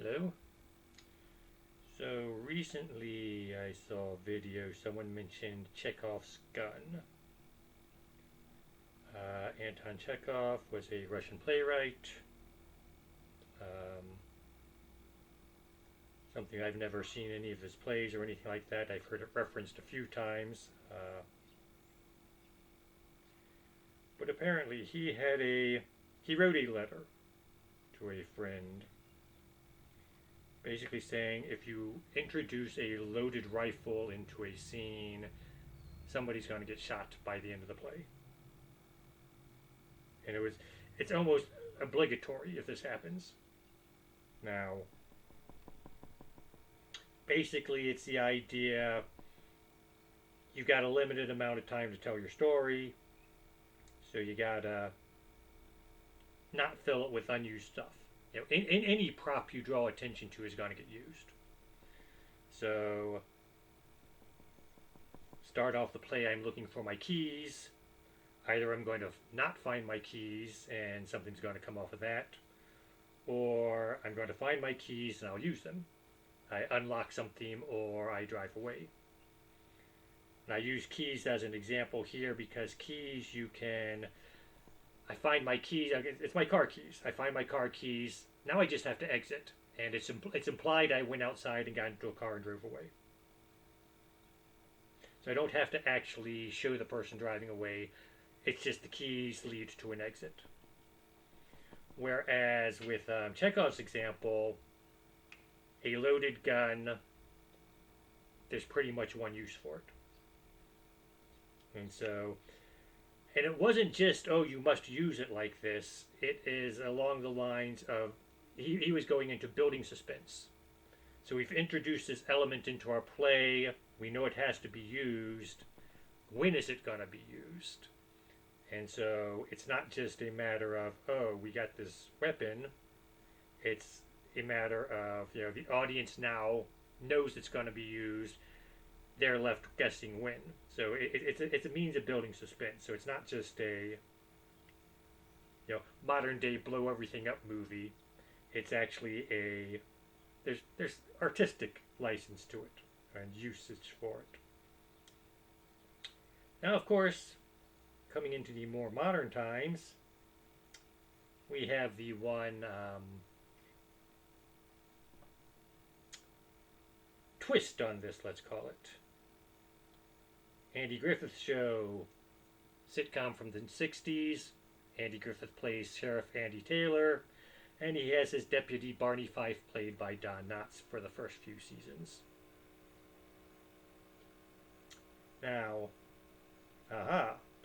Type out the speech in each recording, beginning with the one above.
Hello? So recently I saw a video, someone mentioned Chekhov's gun. Anton Chekhov was a Russian playwright. Um, Something I've never seen any of his plays or anything like that. I've heard it referenced a few times. But apparently he wrote a letter to a friend basically saying if you introduce a loaded rifle into a scene, somebody's going to get shot by the end of the play. And it's almost obligatory if this happens. Now, basically, it's the idea you've got a limited amount of time to tell your story, so you gotta not fill it with unused stuff. In any prop you draw attention to is going to get used. So, start off the play, I'm looking for my keys. Either I'm going to not find my keys and something's going to come off of that, or I'm going to find my keys and I'll use them. I unlock something or I drive away. And I use keys as an example here because keys I find my keys, it's my car keys. I find my car keys, now I just have to exit. And it's implied I went outside and got into a car and drove away. So I don't have to actually show the person driving away. It's just the keys lead to an exit. Whereas with Chekhov's example, a loaded gun, there's pretty much one use for it. And it wasn't just, oh, you must use it like this. It is along the lines of, he was going into building suspense. So we've introduced this element into our play. We know it has to be used. When is it going to be used? And so it's not just a matter of, oh, we got this weapon. It's a matter of, the audience now knows it's going to be used. They're left guessing when. So it's a means of building suspense. So it's not just a, modern day blow everything up movie. It's actually there's artistic license to it and usage for it. Now, of course, coming into the more modern times, we have the one twist on this, let's call it. Andy Griffith Show, sitcom from the 60s. Andy Griffith plays Sheriff Andy Taylor, and he has his deputy Barney Fife played by Don Knotts for the first few seasons. Now,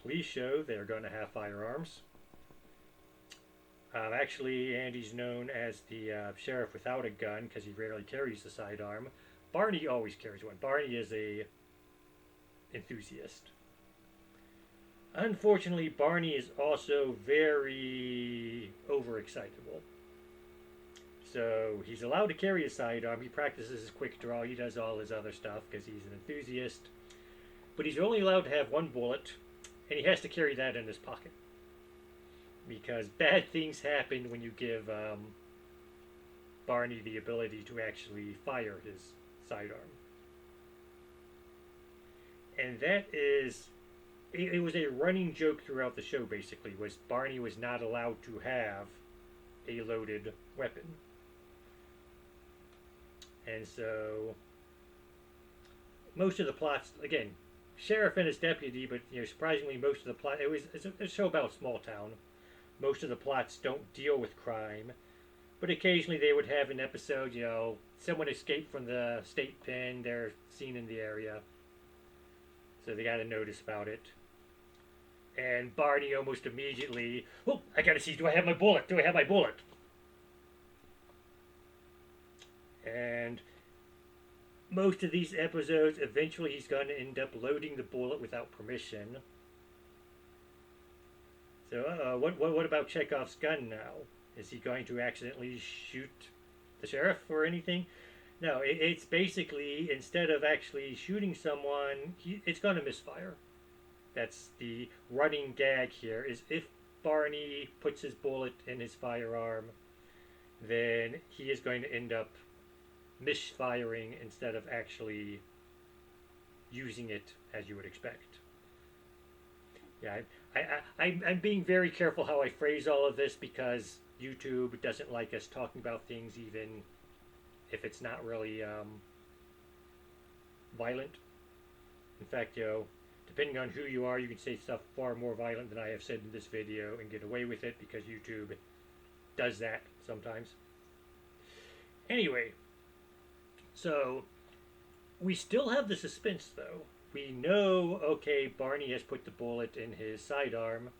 police show, they're going to have firearms. Actually, Andy's known as the sheriff without a gun because he rarely carries the sidearm. Barney always carries one. Barney is a enthusiast. Unfortunately, Barney is also very overexcitable. So he's allowed to carry a sidearm. He practices his quick draw. He does all his other stuff because he's an enthusiast. But he's only allowed to have one bullet, and he has to carry that in his pocket. Because bad things happen when you give Barney the ability to actually fire his sidearm. And that is, it was a running joke throughout the show basically, was Barney was not allowed to have a loaded weapon. And so, most of the plots, again, sheriff and his deputy, but surprisingly most of the plot, it's a show about a small town. Most of the plots don't deal with crime, but occasionally they would have an episode, someone escaped from the state pen, they're seen in the area, so they got a notice about it. And Barney almost immediately, oh, I gotta see, do I have my bullet? Do I have my bullet? And most of these episodes, eventually he's going to end up loading the bullet without permission. So, what about Chekhov's gun now? Is he going to accidentally shoot the sheriff or anything? No, it's basically, instead of actually shooting someone, it's going to misfire. That's the running gag here, is if Barney puts his bullet in his firearm, then he is going to end up misfiring instead of actually using it as you would expect. Yeah, I'm being very careful how I phrase all of this because YouTube doesn't like us talking about things even if it's not really violent. In fact, depending on who you are, you can say stuff far more violent than I have said in this video and get away with it because YouTube does that sometimes. Anyway, so we still have the suspense though. We know, okay, Barney has put the bullet in his sidearm.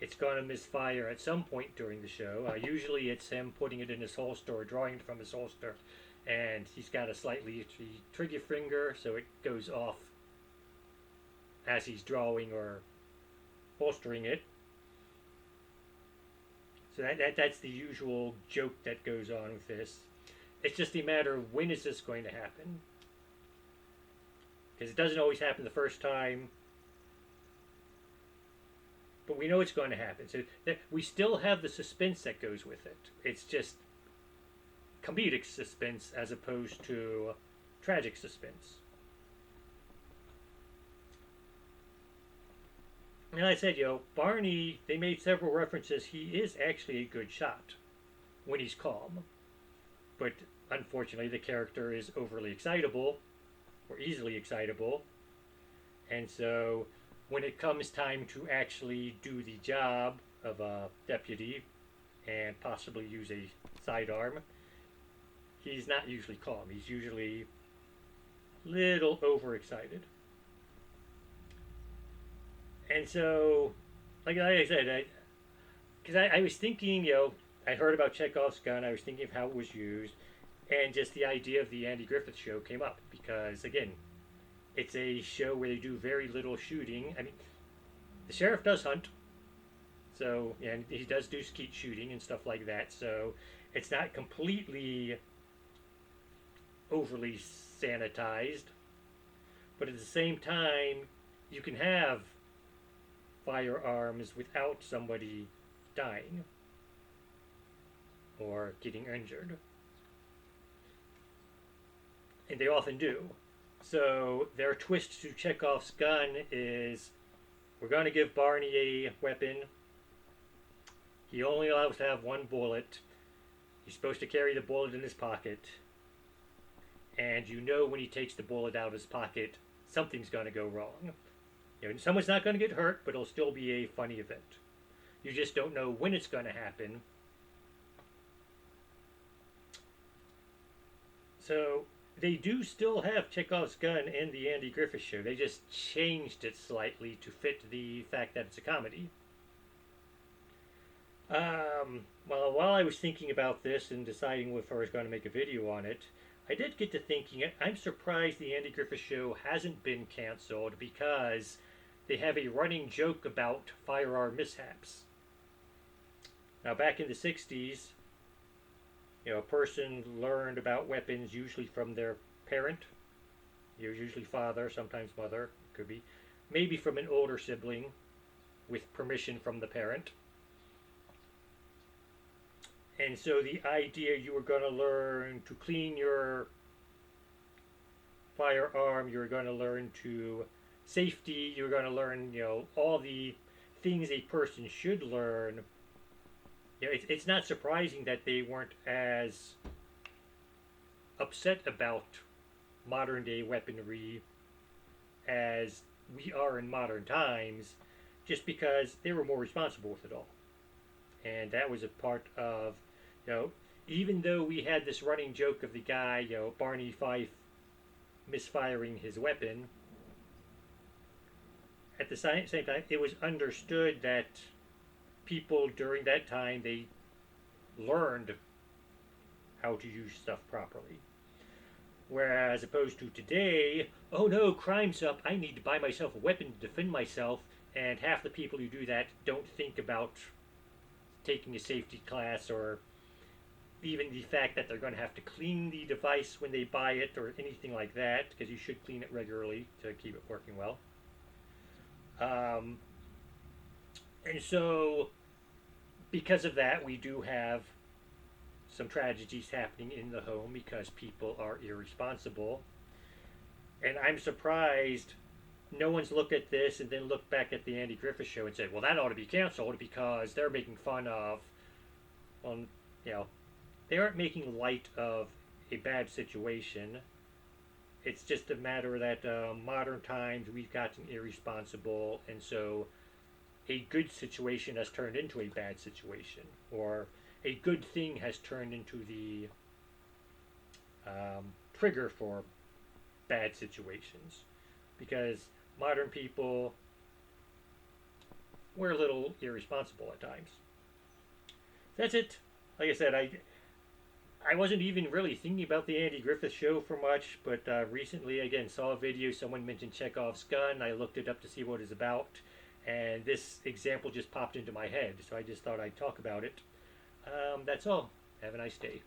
It's going to misfire at some point during the show. Usually it's him putting it in his holster or drawing it from his holster. And he's got a slightly itchy trigger finger, so it goes off as he's drawing or holstering it. So that's the usual joke that goes on with this. It's just a matter of when is this going to happen. Because it doesn't always happen the first time. But we know it's going to happen. So we still have the suspense that goes with it. It's just comedic suspense as opposed to tragic suspense. And I said, Barney, they made several references. He is actually a good shot when he's calm. But unfortunately, the character is overly excitable or easily excitable. And so when it comes time to actually do the job of a deputy and possibly use a sidearm, he's not usually calm. He's usually a little overexcited. And so, like I said, because I was thinking, I heard about Chekhov's gun. I was thinking of how it was used, and just the idea of the Andy Griffith Show came up because, again, it's a show where they do very little shooting. I mean, the sheriff does hunt, so and he does do skeet shooting and stuff like that. So it's not completely overly sanitized, but at the same time, you can have firearms without somebody dying or getting injured. And they often do. So their twist to Chekhov's gun is we're going to give Barney a weapon. He only allows to have one bullet. He's supposed to carry the bullet in his pocket. And when he takes the bullet out of his pocket, something's going to go wrong. Someone's not going to get hurt, but it'll still be a funny event. You just don't know when it's going to happen. So they do still have Chekhov's gun in the Andy Griffith Show. They just changed it slightly to fit the fact that it's a comedy. Well, while I was thinking about this and deciding if I was going to make a video on it, I did get to thinking, I'm surprised the Andy Griffith Show hasn't been canceled because they have a running joke about firearm mishaps. Now, back in the 60s, a person learned about weapons usually from their parent. Usually father, sometimes mother, could be. Maybe from an older sibling with permission from the parent. And so the idea you were going to learn to clean your firearm, you were going to learn to safety, you were going to learn, all the things a person should learn. It's not surprising that they weren't as upset about modern day weaponry as we are in modern times, just because they were more responsible with it all. And that was a part of, even though we had this running joke of the guy, Barney Fife, misfiring his weapon, at the same time, it was understood that people during that time, they learned how to use stuff properly. Whereas opposed to today, oh no, crime's up, I need to buy myself a weapon to defend myself, and half the people who do that don't think about taking a safety class or even the fact that they're going to have to clean the device when they buy it or anything like that, because you should clean it regularly to keep it working well. And so, because of that, we do have some tragedies happening in the home because people are irresponsible. And I'm surprised no one's looked at this and then looked back at the Andy Griffith Show and said, well, that ought to be canceled because they're making fun of, well, you know, they aren't making light of a bad situation. It's just a matter that modern times we've gotten irresponsible, and so a good situation has turned into a bad situation, or a good thing has turned into the trigger for bad situations. Because modern people, we're a little irresponsible at times. That's it. Like I said, I wasn't even really thinking about the Andy Griffith Show for much, but recently, again, saw a video. Someone mentioned Chekhov's gun. I looked it up to see what it's about, and this example just popped into my head, so I just thought I'd talk about it. That's all. Have a nice day.